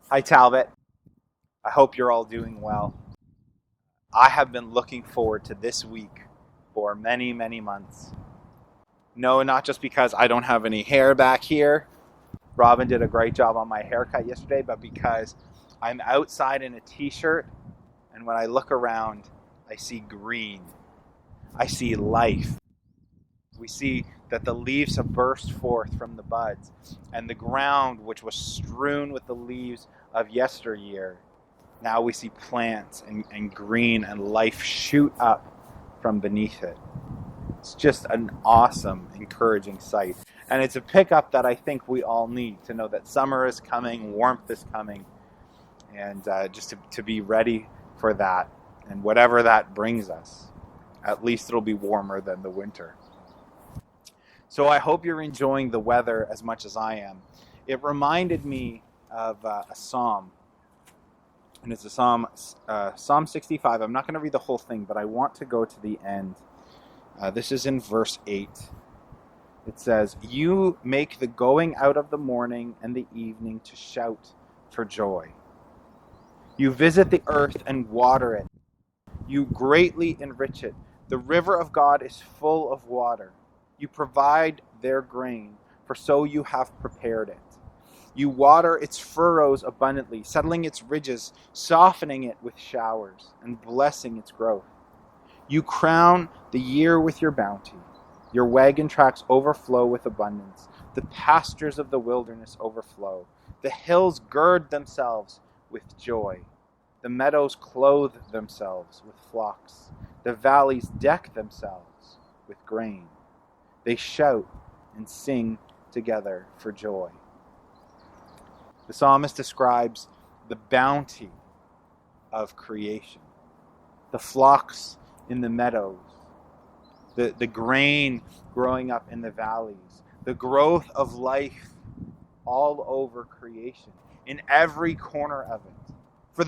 Hi, Talbot. I hope you're all doing well. I have been looking forward to this week for many, many months. No, not just because I don't have any hair back here. Robin did a great job on my haircut yesterday, but because I'm outside in a t-shirt, and when I look around, I see green. I see life. We see that the leaves have burst forth from the buds, and the ground, which was strewn with the leaves of yesteryear, now we see plants and green and life shoot up from beneath it. It's just an awesome, encouraging sight. And it's a pickup that I think we all need to know that summer is coming, warmth is coming, and just to be ready for that. And whatever that brings us, at least it'll be warmer than the winter. So I hope you're enjoying the weather as much as I am. It reminded me of a psalm. And it's a Psalm 65. I'm not going to read the whole thing, but I want to go to the end. This is in verse 8. It says, "You make the going out of the morning and the evening to shout for joy. You visit the earth and water it. You greatly enrich it. The river of God is full of water. You provide their grain, for so you have prepared it. You water its furrows abundantly, settling its ridges, softening it with showers, and blessing its growth. You crown the year with your bounty. Your wagon tracks overflow with abundance. The pastures of the wilderness overflow. The hills gird themselves with joy. The meadows clothe themselves with flocks. The valleys deck themselves with grain. They shout and sing together for joy." The psalmist describes the bounty of creation, the flocks in the meadows, the grain growing up in the valleys, the growth of life all over creation, in every corner of it, for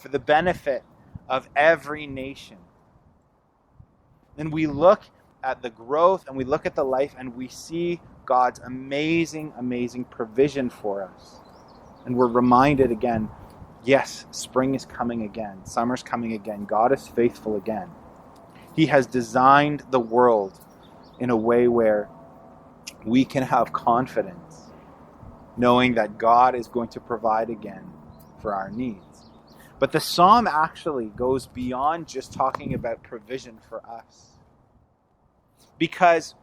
the benefit of every nation. And we look at the growth and we look at the life and we see God's amazing, amazing provision for us. And we're reminded again, yes, spring is coming again. Summer's coming again. God is faithful again. He has designed the world in a way where we can have confidence, knowing that God is going to provide again for our needs. But the psalm actually goes beyond just talking about provision for us. Because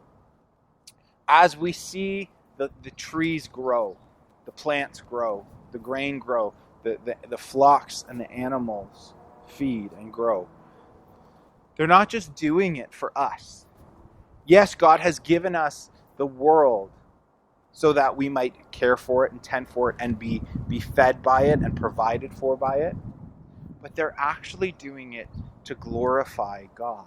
as we see the trees grow, the plants grow, the grain grow, the flocks and the animals feed and grow, they're not just doing it for us. Yes, God has given us the world so that we might care for it and tend for it and be fed by it and provided for by it. But they're actually doing it to glorify God.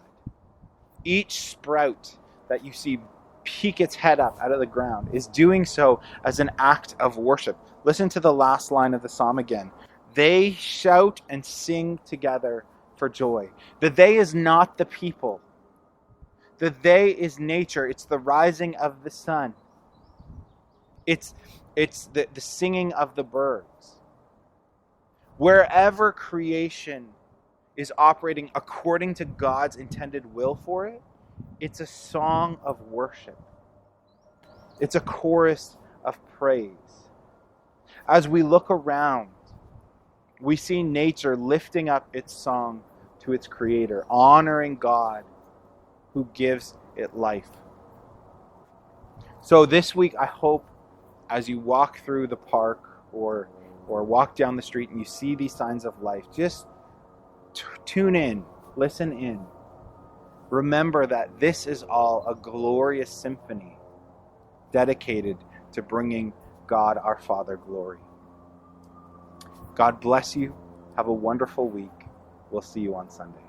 Each sprout that you see peek its head up out of the ground is doing so as an act of worship. Listen to the last line of the psalm again. They shout and sing together for joy. The they is not the people. The they is nature. It's the rising of the sun. It's the singing of the birds. Wherever creation is operating according to God's intended will for it, it's a song of worship. It's a chorus of praise. As we look around, we see nature lifting up its song to its creator, honoring God who gives it life. So this week, I hope as you walk through the park or walk down the street and you see these signs of life, just tune in, listen in. Remember that this is all a glorious symphony dedicated to bringing God our Father glory. God bless you. Have a wonderful week. We'll see you on Sunday.